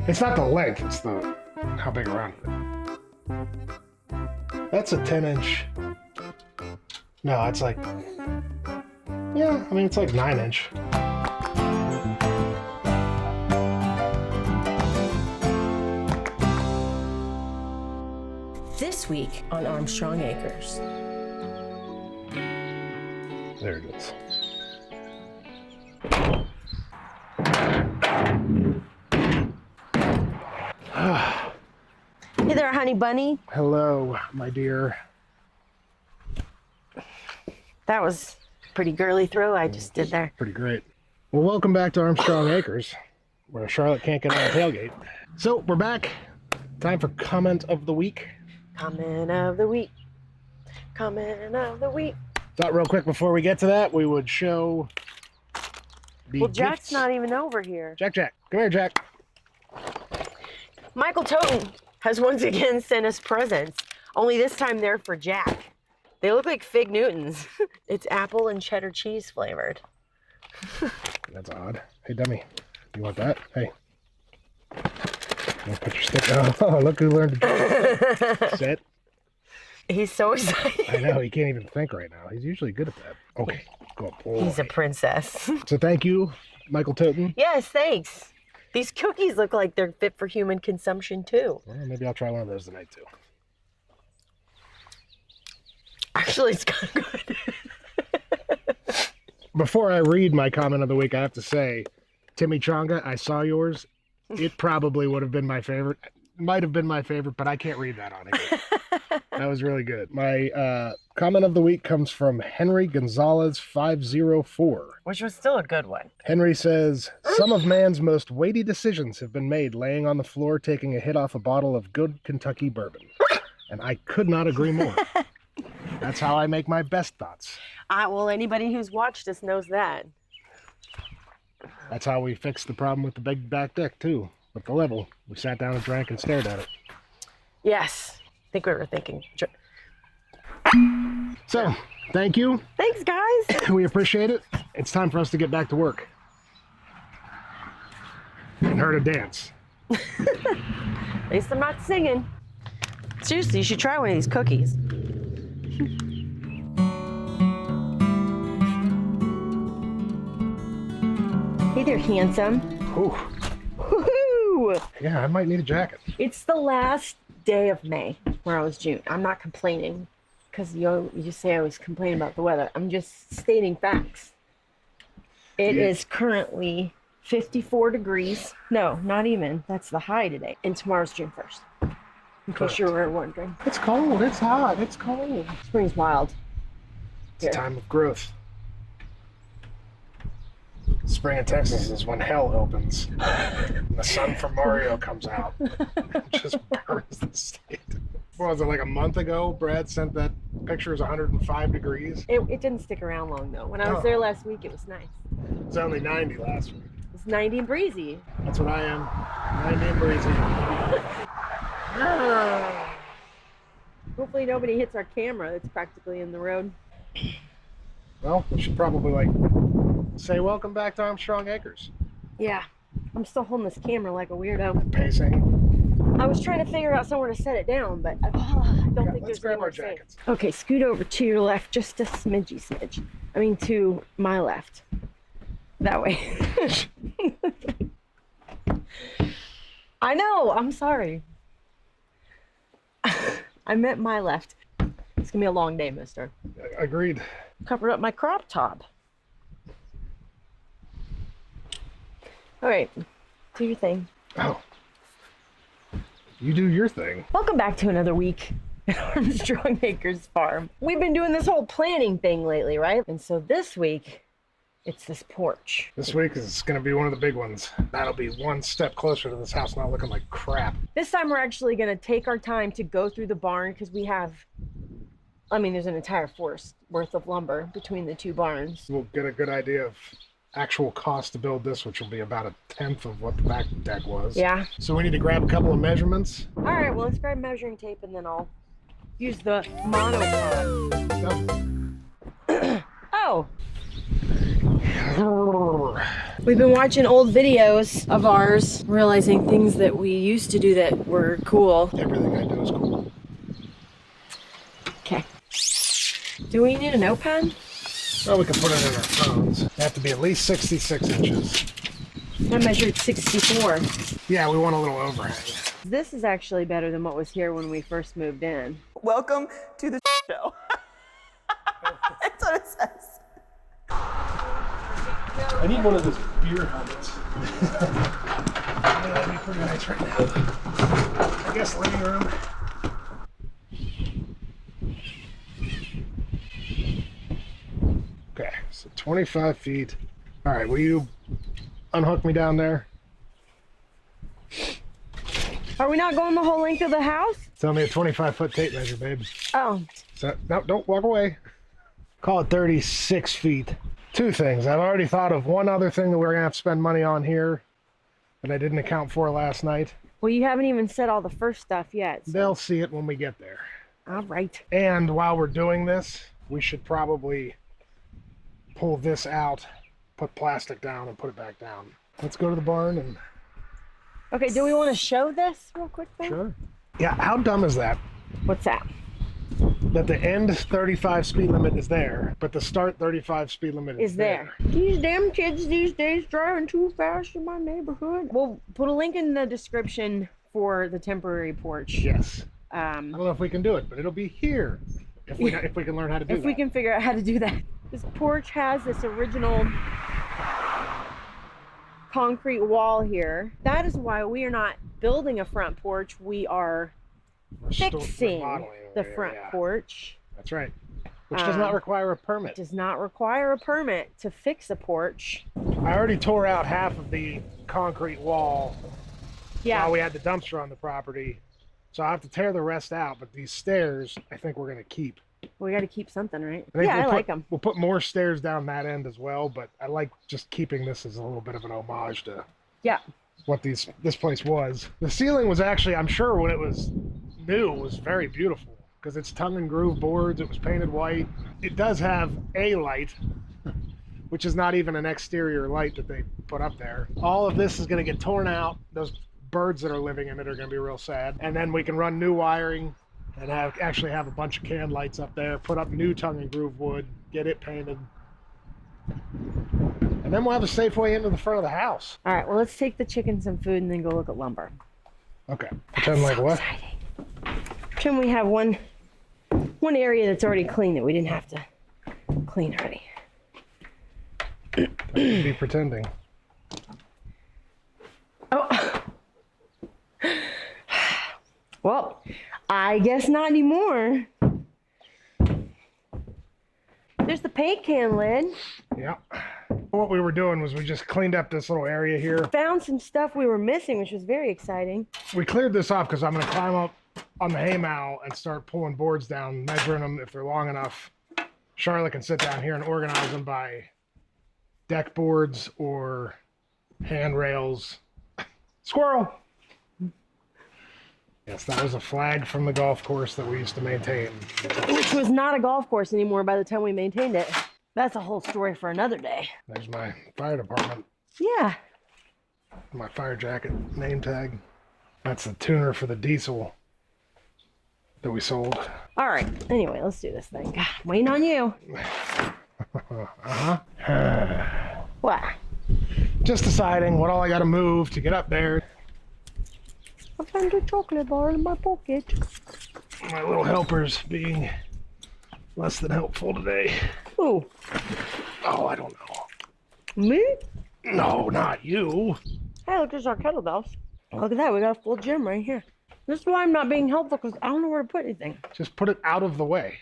It's not the length, it's the how big around it. That's a 10-inch. No, it's like, yeah, I mean, it's like 9-inch. This week on Armstrong Acres. There it is. Hey there, honey bunny. Hello, my dear. That was a pretty girly throw I just did there. Pretty great. Well, welcome back to Armstrong Acres, where Charlotte can't get on the tailgate. So, we're back. Time for comment of the week. Comment of the week. Comment of the week. Thought real quick before we get to that, we would show the Jack's gifts. not even over here. Jack, come here, Jack. Michael Toten has once again sent us presents, only this time they're for Jack. They look like Fig Newtons. It's apple and cheddar cheese flavored. That's odd. Hey, dummy, you want that? Hey. Put your stick. Oh, look who learned to sit. He's so excited. I know, he can't even think right now. He's usually good at that. Okay, good boy. He's a princess. So thank you, Michael Toten. Yes, thanks. These cookies look like they're fit for human consumption too. Well, maybe I'll try one of those tonight too. Actually, it's kind of good. Before I read my comment of the week, I have to say, Timmy Chonga, I saw yours. It probably would have been my favorite. Might have been my favorite, but I can't read that on here. That was really good. My comment of the week comes from Henry Gonzalez 504. Which was still a good one. Henry says, some of man's most weighty decisions have been made laying on the floor taking a hit off a bottle of good Kentucky bourbon. And I could not agree more. That's how I make my best thoughts. Well, anybody who's watched us knows that. That's how we fixed the problem with the big back deck, too. With the level. We sat down and drank and stared at it. Yes. I think we were thinking. So, thank you. Thanks, guys. We appreciate it. It's time for us to get back to work. And her to dance. At least I'm not singing. Seriously, you should try one of these cookies. Hey there, handsome. Ooh. Woohoo! Yeah, I might need a jacket. It's the last day of May, where I was June. I'm not complaining, because you just say I always complain about the weather. I'm just stating facts. It is currently 54 degrees. No, not even. That's the high today. And tomorrow's June 1st. In case you were wondering. It's cold. It's hot. It's cold. Spring's wild. It's a time of growth. Spring in Texas is when hell opens. And the sun from Mario comes out. It just burns the state. What was it, like a month ago? Brad sent that picture. It was 105 degrees. It didn't stick around long, though. When I was there last week, it was nice. It was only 90 last week. It's 90 and breezy. That's what I am. 90 and breezy. Hopefully nobody hits our camera that's practically in the road. Well, we should probably say welcome back to Armstrong Acres. Yeah, I'm still holding this camera like a weirdo. Pacing. I was trying to figure out somewhere to set it down, but I don't think Let's there's grab our anywhere safe. jackets. Okay, scoot over to your left, just a smidgy. I mean, to my left. That way. I know, I'm sorry. I meant my left. It's gonna be a long day, mister. Agreed. Covered up my crop top. All right, do your thing. Oh. You do your thing. Welcome back to another week at Armstrong Acres Farm. We've been doing this whole planning thing lately, right? And so this week, it's this porch. This week is going to be one of the big ones. That'll be one step closer to this house not looking like crap. This time we're actually going to take our time to go through the barn because we have, there's an entire forest worth of lumber between the two barns. We'll get a good idea of actual cost to build this, which will be about 1/10 of what the back deck was. Yeah. So we need to grab a couple of measurements. All right, well, let's grab measuring tape and then I'll use the monopod. Oh. We've been watching old videos of ours, realizing things that we used to do that were cool. Everything I do is cool. Okay. Do we need a notepad? Well, we can put it in our phones. They have to be at least 66 inches. I measured 64. Yeah, we want a little overhang. This is actually better than what was here when we first moved in. Welcome to the show. That's what it says. I need one of those beer helmets. That'd be pretty nice right now. I guess living room. Okay, so 25 feet. All right, will you unhook me down there? Are we not going the whole length of the house? Tell me a 25-foot tape measure, babe. Oh. So, no, don't walk away. Call it 36 feet. Two things. I've already thought of one other thing that we're going to have to spend money on here that I didn't account for last night. Well, you haven't even said all the first stuff yet. So. They'll see it when we get there. All right. And while we're doing this, we should probably pull this out, put plastic down, and put it back down. Let's go to the barn and... Okay, do we want to show this real quick then? Sure. Yeah, how dumb is that? What's that? That the end 35 speed limit is there, but the start 35 speed limit is there. These damn kids these days driving too fast in my neighborhood. We'll put a link in the description for the temporary porch. Yes. I don't know if we can do it, but it'll be here if we can learn how to do that. If we can figure out how to do that. This porch has this original concrete wall here. That is why we are not building a front porch. We are fixing the front porch. That's right. Which does not require a permit. Does not require a permit to fix a porch. I already tore out half of the concrete wall while we had the dumpster on the property. So I have to tear the rest out, but these stairs, I think we're going to keep. We got to keep something, right? I like them. We'll put more stairs down that end as well, but I like just keeping this as a little bit of an homage to what this place was. The ceiling was actually, I'm sure when it was new, it was very beautiful because it's tongue and groove boards. It was painted white. It does have a light, which is not even an exterior light that they put up there. All of this is going to get torn out. Those birds that are living in it are going to be real sad. And then we can run new wiring and actually have a bunch of can lights up there, put up new tongue and groove wood, get it painted. And then we'll have a safe way into the front of the house. All right, well, let's take the chicken some food and then go look at lumber. Okay. Pretend like what? Exciting. Pretend we have one area that's already clean that we didn't have to clean already. That would be pretending. Oh. Well, I guess not anymore. There's the paint can lid. Yeah. What we were doing was we just cleaned up this little area here. Found some stuff we were missing, which was very exciting. We cleared this off because I'm going to climb up on the haymow and start pulling boards down, measuring them if they're long enough. Charlotte can sit down here and organize them by deck boards or handrails. Squirrel! Yes, that was a flag from the golf course that we used to maintain. Which was not a golf course anymore by the time we maintained it. That's a whole story for another day. There's my fire department. Yeah. My fire jacket name tag. That's the tuner for the diesel that we sold. All right. Anyway, let's do this thing. God, I'm waiting on you. What? Just deciding what all I got to move to get up there. I found a chocolate bar in my pocket. My little helper's being less than helpful today. Who? Oh, I don't know. Me? No, not you. Hey, look, there's our kettlebells. Look at that. We got a full gym right here. This is why I'm not being helpful, because I don't know where to put anything. Just put it out of the way.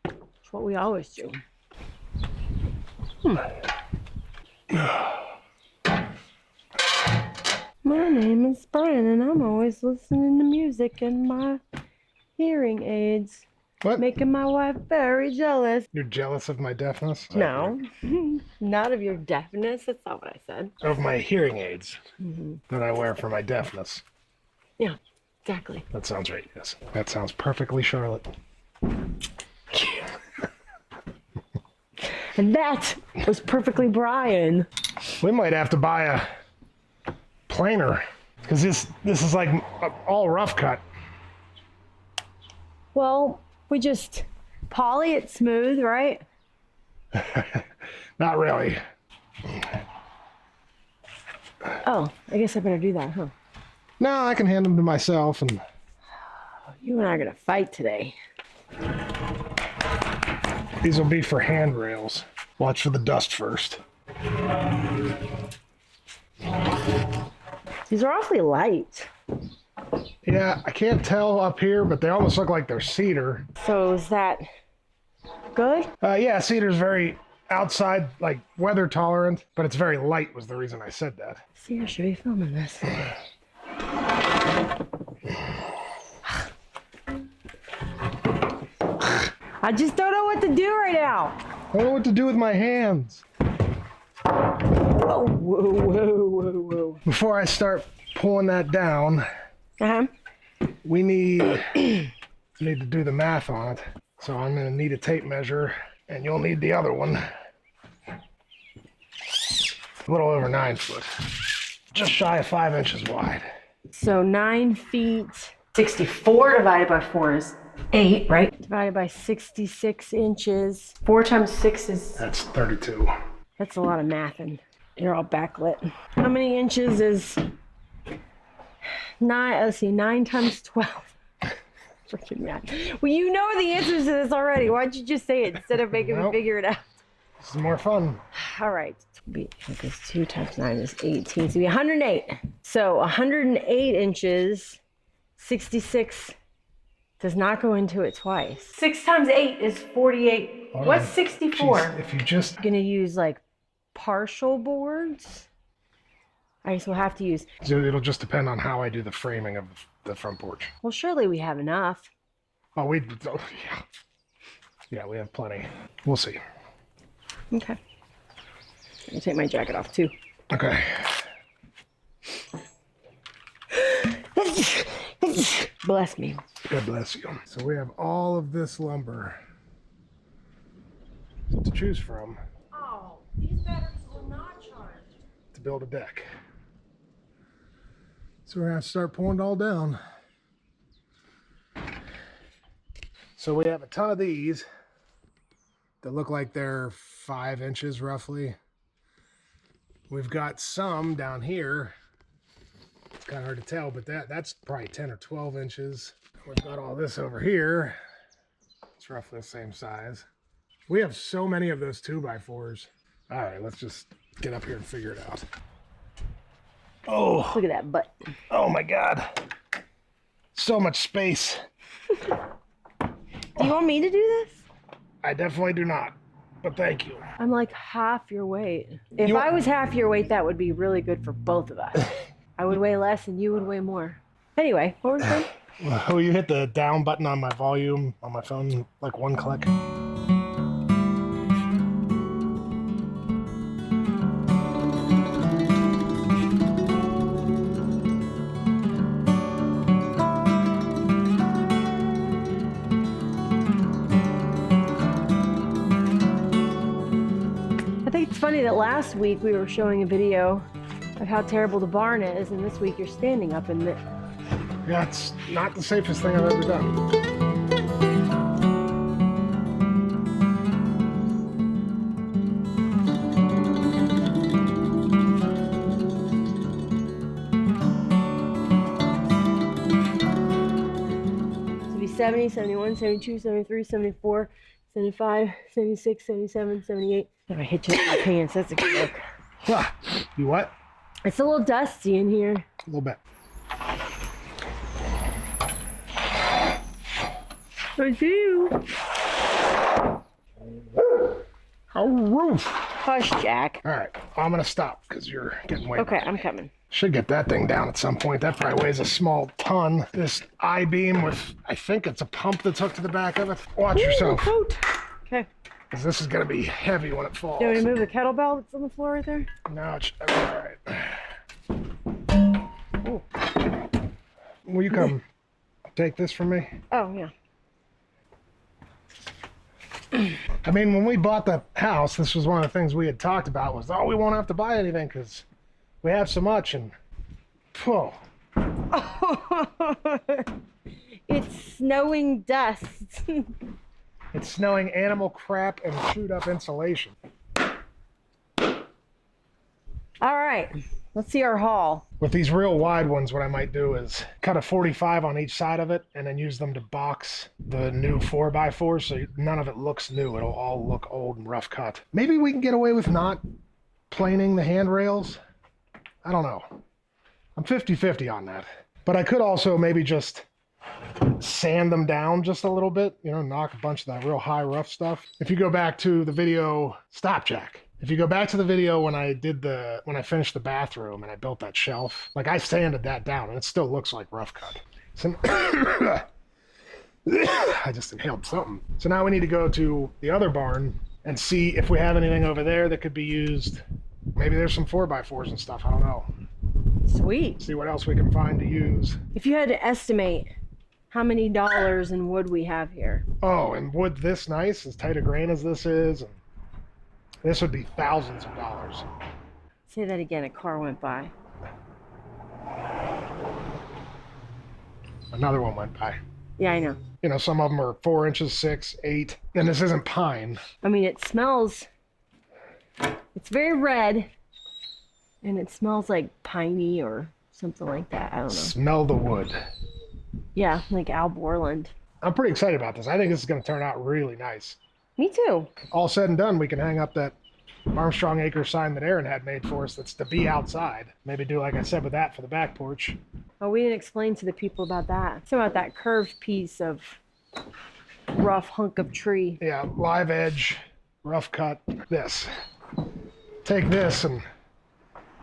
That's what we always do. My name is Brian, and I'm always listening to music in my hearing aids. What? Making my wife very jealous. You're jealous of my deafness? No, not of your deafness. That's not what I said. Of my hearing aids that I wear for my deafness. Yeah, exactly. That sounds right, yes. That sounds perfectly Charlotte. And that was perfectly Brian. We might have to buy a planer because this is like all rough cut. Well, we just poly it smooth, right? Not really. Oh, I guess I better do that, huh? No, I can hand them to myself and. You and I are gonna fight today. These will be for handrails. Watch for the dust first. These are awfully light. Yeah, I can't tell up here, but they almost look like they're cedar. So is that good? Yeah, cedar's very outside, like weather tolerant, but it's very light was the reason I said that. See, I should be filming this. I just don't know what to do right now. I don't know what to do with my hands. Whoa, whoa, whoa, whoa, whoa. Before I start pulling that down, Uh-huh. we need to do the math on it. So I'm gonna need a tape measure, and you'll need the other one. A little over 9 foot. Just shy of 5 inches wide. So 9 feet. 64 divided by 4 is 8, right? Divided by 66 inches. 4 times 6 is... That's 32. That's a lot of mathing. You're all backlit. How many inches is 9? Let's see, 9 times 12. Freaking math. Well, you know the answers to this already. Why'd you just say it instead of making me figure it out? This is more fun. All right. Because 2 times 9 is 18. So it'll be 108. So 108 inches, 66 does not go into it twice. 6 times 8 is 48. Hold What's on. 64? Jeez, if you just... I'm going to use like partial boards. I guess we'll have to use... It'll just depend on how I do the framing of the front porch. Well, surely we have enough. Oh, yeah. Yeah, we have plenty. We'll see. Okay. I'll take my jacket off too. Okay. Bless me. God bless you. So we have all of this lumber to choose from Oh, these batteries will not charge. to build a deck. So we're gonna have to start pouring it all down. So we have a ton of these that look like they're 5 inches roughly. We've got some down here. It's kind of hard to tell, but that's probably 10 or 12 inches. We've got all this over here. It's roughly the same size. We have so many of those 2x4s. All right, let's just get up here and figure it out. Oh, Look at that butt. oh my God. So much space. Do you want me to do this? I definitely do not, but thank you. I'm like half your weight. If You- I was half your weight, that would be really good for both of us. I would weigh less and you would weigh more. Anyway, what was it? Oh, you hit the down button on my volume on my phone, like one click. I think it's funny that last week we were showing a video of how terrible the barn is, and this week you're standing up in it. Yeah, it's not the safest thing I've ever done. So it'd be 70, 71, 72, 73, 74, 75, 76, 77, 78. If I hit you in my pants, that's a good look. Ah, you what? It's a little dusty in here. A little bit. I do. Oh, roof. Hush, Jack. All right, I'm gonna stop because you're getting way. Okay, I'm coming. Should get that thing down at some point. That probably weighs a small ton. This I-beam with, I think it's a pump that's hooked to the back of it. Watch yourself, Coat. Okay. because this is gonna be heavy when it falls. Do you want me to move the kettlebell that's on the floor right there? No, it's all right. Oh. Will you come take this from me? Oh, yeah. I mean, when we bought the house, this was one of the things we had talked about was, oh, we won't have to buy anything because we have so much. And, phew. It's snowing dust. It's snowing animal crap and chewed up insulation. All right, let's see our haul. With these real wide ones, what I might do is cut a 45 on each side of it and then use them to box the new 4x4 so none of it looks new. It'll all look old and rough cut. Maybe we can get away with not planing the handrails. I don't know. I'm 50-50 on that. But I could also maybe just sand them down just a little bit, you know, knock a bunch of that real high rough stuff. If you go back to the video, stop, Jack. If you go back to the video when I finished the bathroom and I built that shelf, like I sanded that down and it still looks like rough cut. So, I just inhaled something. So now we need to go to the other barn and see if we have anything over there that could be used. Maybe there's some 4x4s and stuff, I don't know. Sweet. See what else we can find to use. If you had to estimate how many dollars in wood we have here. Oh, and wood this nice, as tight a grain as this is, and this would be thousands of dollars. Say that again, a car went by. Another one went by. Yeah, I know. You know, some of them are 4 inches, 6, 8, and this isn't pine. I mean, it smells, it's very red, and it smells like piney or something like that. I don't know. Smell the wood. Yeah, like Al Borland. I'm pretty excited about this. I think this is going to turn out really nice. Me too. All said and done, we can hang up that Armstrong Acre sign that Aaron had made for us that's to be outside. Maybe do like I said with that for the back porch. Oh, we didn't explain to the people about that. It's about that curved piece of rough hunk of tree. Yeah, live edge, rough cut, this. Take this and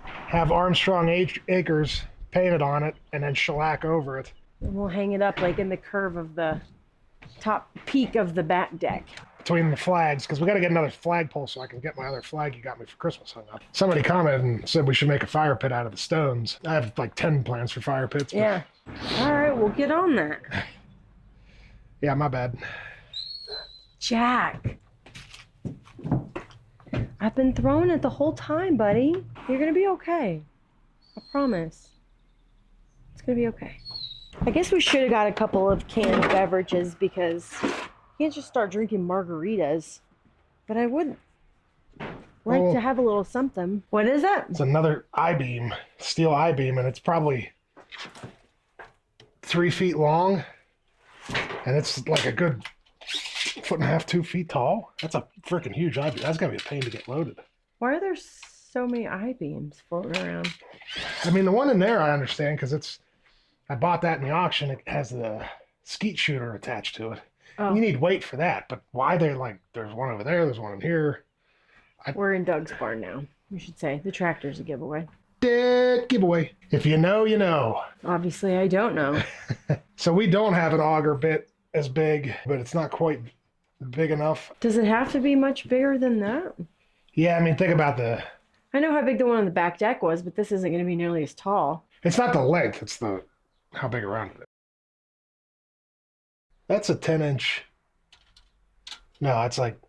have Armstrong Acres painted on it and then shellac over it. And we'll hang it up like in the curve of the top peak of the back deck. Between the flags, because we got to get another flagpole so I can get my other flag you got me for Christmas hung up. Somebody commented and said we should make a fire pit out of the stones. I have like 10 plans for fire pits. But Yeah. All right, we'll get on that. yeah, my bad. Jack. I've been throwing it the whole time, buddy. You're going to be okay. I promise. It's going to be okay. I guess we should have got a couple of canned beverages because you can't just start drinking margaritas. But I would like to have a little something. What is that? It's another I-beam, steel I-beam, and it's probably 3 feet long. And it's like a good 1.5 2 feet tall. That's a freaking huge I-beam. That's going to be a pain to get loaded. Why are there so many I-beams floating around? I mean, the one in there I understand because I bought that in the auction. It has the skeet shooter attached to it. Oh. You need weight for that, but why they're like, there's one over there, there's one in here. We're in Doug's barn now. We should say the tractor's a giveaway. Dead giveaway. If you know, you know. Obviously, I don't know. So we don't have an auger bit as big, but it's not quite big enough. Does it have to be much bigger than that? Yeah, I mean, think about I know how big the one on the back deck was, but this isn't going to be nearly as tall. it's not the length, it's how big around it is. That's a 10-inch. No, it's like,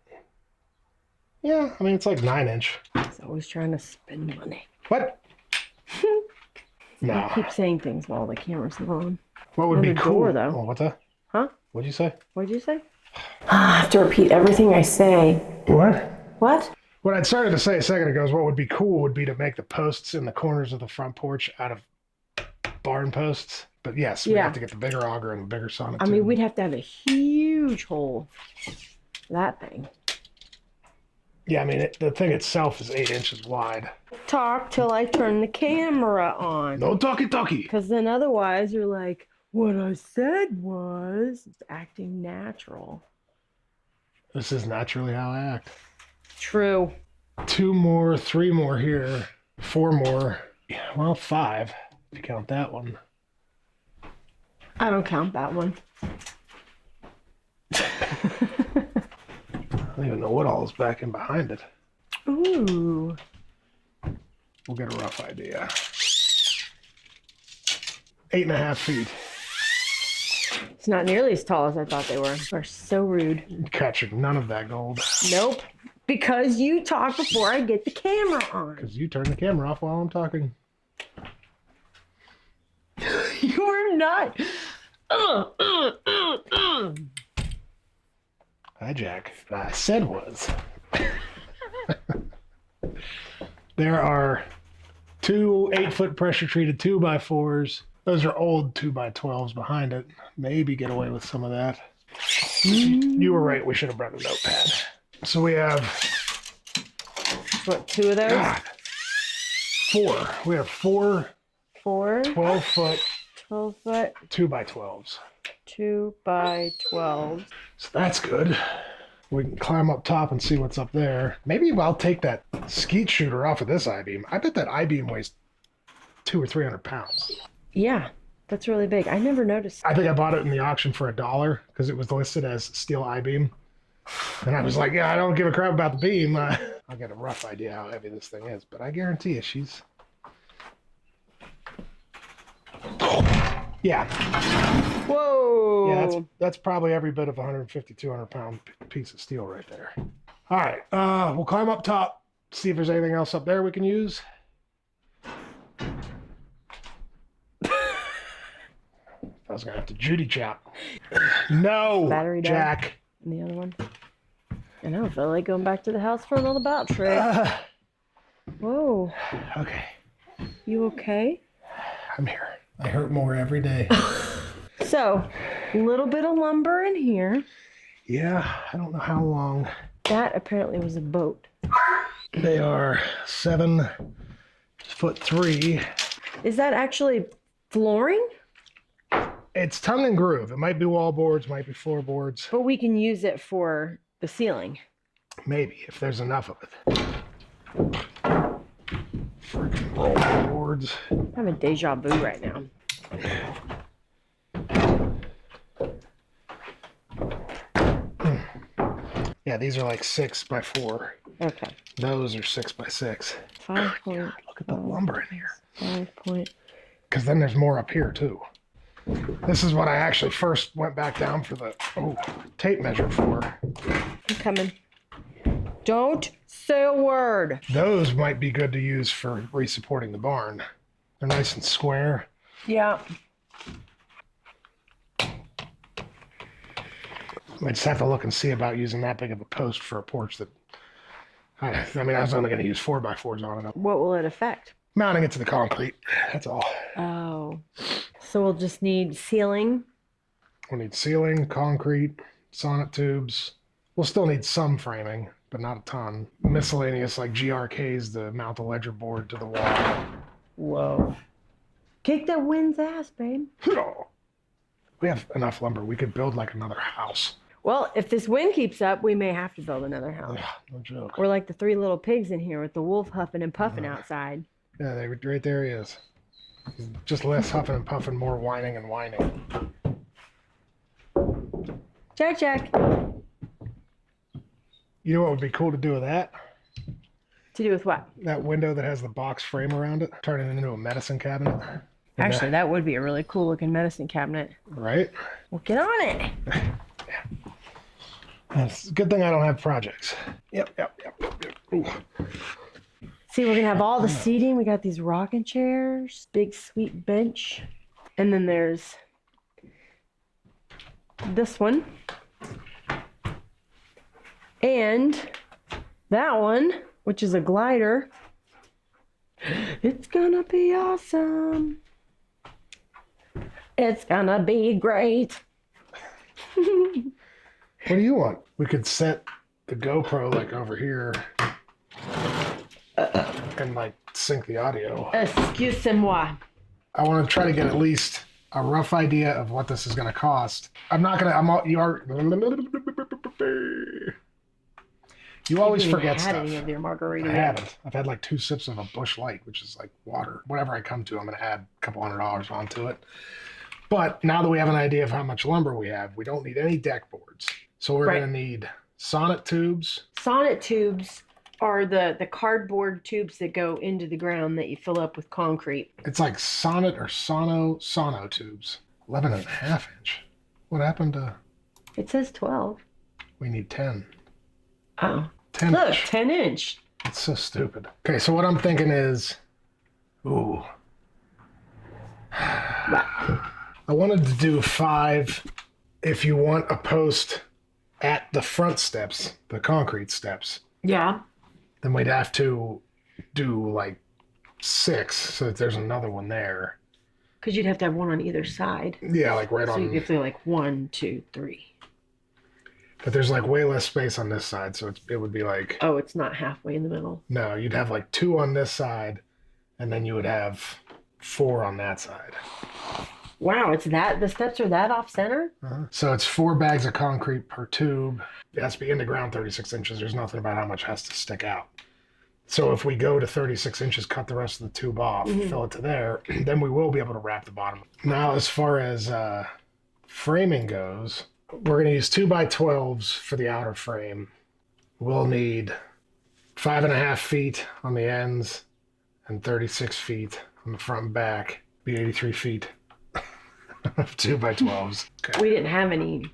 yeah, I mean, it's like 9-inch. He's always trying to spend money. What? I No. keep saying things while the camera's on. What would be On the cool? door, though. Oh, what the? Huh? What'd you say? What'd you say? I have to repeat everything I say. What? What? What I'd started to say a second ago is what would be cool would be to make the posts in the corners of the front porch out of barn posts. But yes, we Yeah. have to get the bigger auger and the bigger sonotube. I mean, we'd have to have a huge hole. That thing. Yeah, I mean, the thing itself is 8 inches wide. Talk till I turn the camera on. No talkie. Because then otherwise you're like, what I said was, it's acting natural. This is naturally how I act. True. 2 more, 3 more here, 4 more. Yeah, well, 5 if you count that one. I don't count that one. I don't even know what all is back in behind it. Ooh. We'll get a rough idea. 8.5 feet. It's not nearly as tall as I thought they were. They're so rude. Catching none of that gold. Nope. Because you talk before I get the camera on. Because you turn the camera off while I'm talking. You are not. Hi, Jack. What I said was there are 2 8-foot pressure treated 2x4s. Those are old 2x12s behind it. Maybe get away with some of that. You were right. We should have brought a notepad. So we have What, 2 of those? God, 4. We have 4 4 12-foot 12-foot 2x12s. 2x12. So that's good. We can climb up top and see what's up there. Maybe I'll take that skeet shooter off of this I-beam. I bet that I-beam weighs 200 or 300 pounds. Yeah, that's really big. I never noticed. I think I bought it in the auction for $1 because it was listed as steel I-beam. And I was like, yeah, I don't give a crap about the beam. I'll get a rough idea how heavy this thing is. But I guarantee you, she's... Yeah. Whoa. Yeah, that's probably every bit of 150, 200 pound piece of steel right there. All right, we'll climb up top, see if there's anything else up there we can use. I was gonna have to Judy chop. No, Battery died. Jack. And the other one. I know, I feel like going back to the house for another bout trick. Whoa. Okay, You okay? I'm here. I hurt more every day. So, a little bit of lumber in here. Yeah, I don't know how long. That apparently was a boat. They are 7'3". Is that actually flooring? It's tongue and groove. It might be wall boards, might be floorboards. But we can use it for the ceiling. Maybe, if there's enough of it. Freaking roll boards. I'm having deja vu right now. Yeah, these are like 6x4. Okay. Those are 6x6. 5 point. Look at the lumber in here. 5 point. Because then there's more up here too. This is what I actually first went back down for the tape measure for. I'm coming. Don't say a word. Those might be good to use for re-supporting the barn. They're nice and square. Yeah. I just have to look and see about using that big of a post for a porch that... I mean, I was only going to use 4x4s on it. What will it affect? Mounting it to the concrete. That's all. Oh. So we'll just need ceiling. We'll need ceiling, concrete, sonnet tubes. We'll still need some framing, but not a ton. Miscellaneous like GRKs to mount the ledger board to the wall. Whoa. Kick that wind's ass, babe. We have enough lumber. We could build like another house. Well, if this wind keeps up, we may have to build another house. Yeah, no joke. We're like the 3 little pigs in here with the wolf huffing and puffing outside. Yeah, right there he is. Just less huffing and puffing, more whining and whining. Check, check. You know what would be cool to do with that? To do with what? That window that has the box frame around it. Turn it into a medicine cabinet. Actually, that would be a really cool looking medicine cabinet. Right? Well, get on it. It's a good thing I don't have projects. Yep. Ooh. See, we're going to have all the seating. We got these rocking chairs, big sweet bench. And then there's this one. And that one, which is a glider. It's gonna be awesome. It's gonna be great. What do you want? We could set the GoPro like over here and like sync the audio. Excusez-moi. I want to try to get at least a rough idea of what this is going to cost. I'm not going to, you always forget stuff. Any of your margarita I yet. haven't. I've had like 2 sips of a Busch Light, which is like water. Whatever I come to, I'm going to add a couple $100 onto it. But now that we have an idea of how much lumber we have, we don't need any deck boards. So we're going to need sonnet tubes. Sonnet tubes are the cardboard tubes that go into the ground that you fill up with concrete. It's like sonnet or sono tubes. 11.5 inch. What happened to? It says 12. We need 10. Oh. 10 Look, inch. 10 inch. It's so stupid. Okay, so what I'm thinking is, ooh. I wanted to do 5 if you want a post at the front steps, the concrete steps. Yeah. Then we'd have to do like 6 so that there's another one there. Because you'd have to have one on either side. Yeah, like right So on. you could do like 1, 2, 3. But there's like way less space on this side, so it would be like. Oh, it's not halfway in the middle. No, you'd have like 2 on this side, and then you would have 4 on that side. Wow, it's that, the steps are that off center? So it's 4 bags of concrete per tube. It has to be in the ground 36 inches. There's nothing about how much has to stick out. So if we go to 36 inches, cut the rest of the tube off, fill it to there, then we will be able to wrap the bottom. Now, as far as framing goes, we're going to use 2x12s for the outer frame. We'll need 5.5 feet on the ends and 36 feet on the front and back. Be 83 feet of 2x12s. Okay. We didn't have any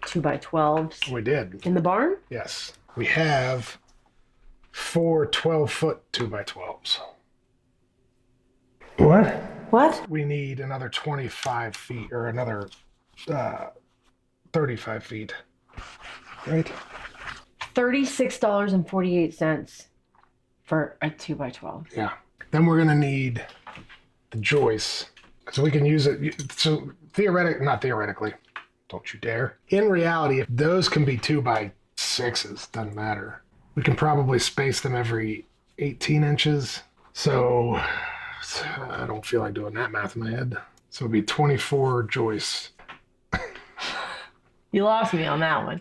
2x12s. We did. In the barn? Yes. We have 4 12-foot 2x12s. What? What? We need another 25 feet or another 35 feet. Right? $36.48 for a 2x12. Yeah. Then we're going to need the joists. So we can use it. So not theoretically, don't you dare. In reality, if those can be 2x6s, doesn't matter. We can probably space them every 18 inches. So I don't feel like doing that math in my head. So it'd be 24 joists. You lost me on that one.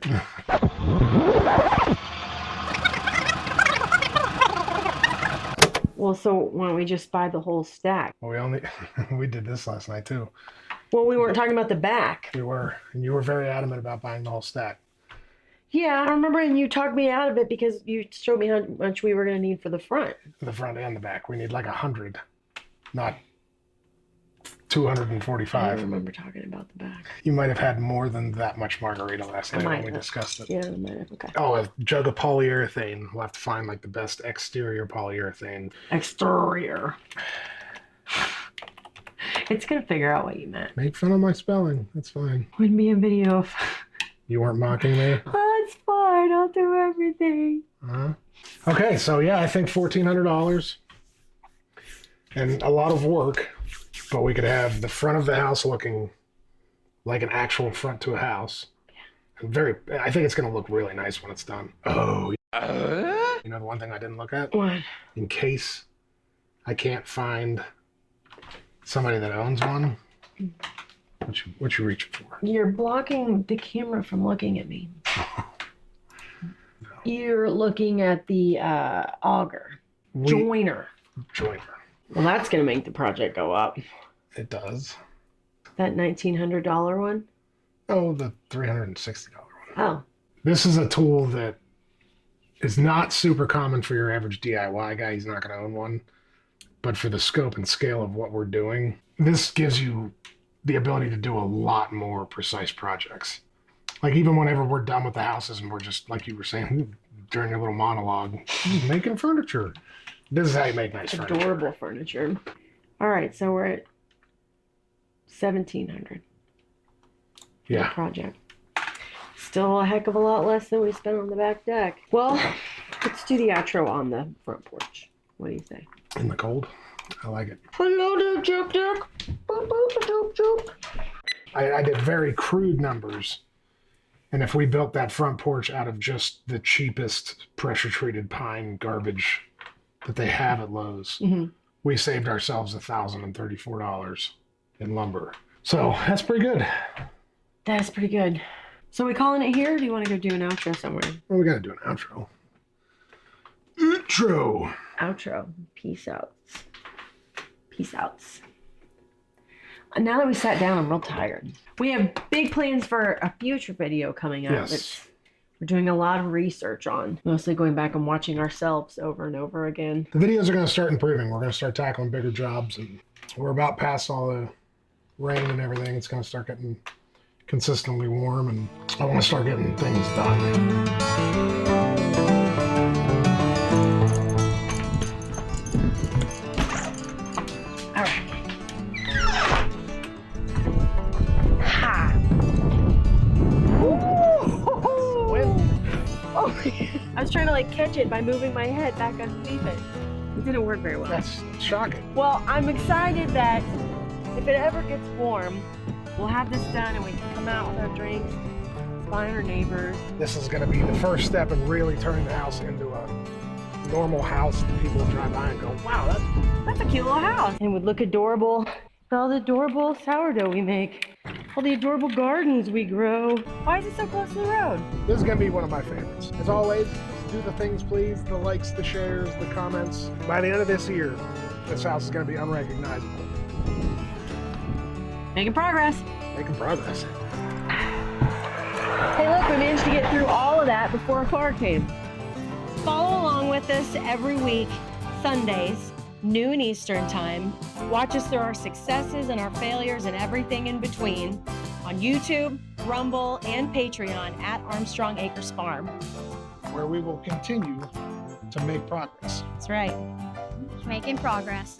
Well, so why don't we just buy the whole stack? Well, we did this last night too. Well, we weren't talking about the back. We were, and you were very adamant about buying the whole stack. Yeah, I remember, and you talked me out of it because you showed me how much we were going to need for the front. The front and the back. We need like 100, not 245. I don't remember talking about the back. You might have had more than that much margarita last night when we discussed it. Yeah, I might have. Okay. Oh, a jug of polyurethane. We'll have to find like the best exterior polyurethane. Exterior. It's going to figure out what you meant. Make fun of my spelling. That's fine. Wouldn't be a video of... You weren't mocking me? Oh, it's fine. I'll do everything. Okay, so yeah, I think $1,400 and a lot of work, but we could have the front of the house looking like an actual front to a house. And I think it's going to look really nice when it's done. Oh, you know the one thing I didn't look at? What? In case I can't find somebody that owns one. What you reaching for? You're blocking the camera from looking at me. No. You're looking at the auger. Joiner. Joiner. Well, that's going to make the project go up. It does. That $1,900 one? Oh, the $360 one. Oh. This is a tool that is not super common for your average DIY guy. He's not going to own one. But for the scope and scale of what we're doing, this gives you the ability to do a lot more precise projects. Like even whenever we're done with the houses and we're just, like you were saying during your little monologue, making furniture. This is how you make nice furniture. Adorable furniture. All right, so we're at $1,700. Yeah. Project. Still a heck of a lot less than we spent on the back deck. Well, let's do the outro on the front porch. What do you say? In the cold. I like it. Hello there, Joke Joke. Boop, boop, doop, doop. I did very crude numbers. And if we built that front porch out of just the cheapest pressure-treated pine garbage that they have at Lowe's, we saved ourselves $1,034 in lumber. So that's pretty good. That's pretty good. So we calling it here, or do you want to go do an outro somewhere? Well, we got to do an outro. Outro. Outro. Peace outs. Peace outs. Now that we sat down, I'm real tired. We have big plans for a future video coming up. Yes. We're doing a lot of research on, mostly going back and watching ourselves over and over again. The videos are going to start improving. We're going to start tackling bigger jobs, and we're about past all the rain and everything. It's going to start getting consistently warm, and I want to start getting things done. All right. Ha! Oh, I was trying to like catch it by moving my head back underneath it. It didn't work very well. That's shocking. Well, I'm excited that if it ever gets warm, we'll have this done and we can come out with our drinks, find our neighbors. This is going to be the first step in really turning the house into a normal house that people will drive by and go, wow, That's a cute little house. And would look adorable. With all the adorable sourdough we make. All the adorable gardens we grow. Why is it so close to the road? this is going to be one of my favorites. As always, do the things, please, the likes, the shares, the comments. By the end of this year, this house is going to be unrecognizable. Making progress. Making progress. Hey look, we managed to get through all of that before a car came. Follow along with us every week, Sundays, noon Eastern time. Watch us through our successes and our failures and everything in between on YouTube, Rumble, and Patreon at Armstrong Acres Farm. Where we will continue to make progress. That's right. Making progress.